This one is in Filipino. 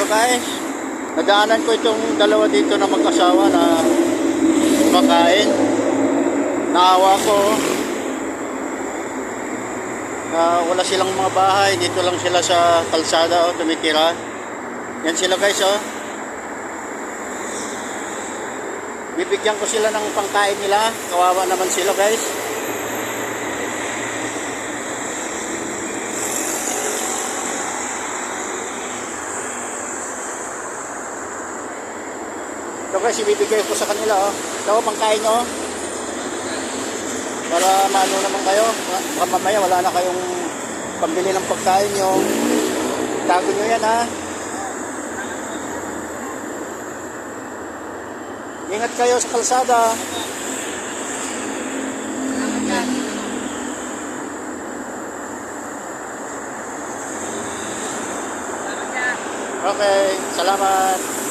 guys, nadaanan ko itong dalawa dito na mag-asawa na kumakain. Naawa ko na wala silang mga bahay, dito lang sila sa kalsada tumitira. Yan sila guys bibigyan ko sila ng pangkain nila, kawawa naman sila guys. Ito guys, ibibigay ko sa kanila ito pangkain nyo para maano naman kayo, baka mamaya wala na kayong pambili ng pagkain nyo. Tago nyo yan Ingat kayo sa kalsada. Okay, salamat.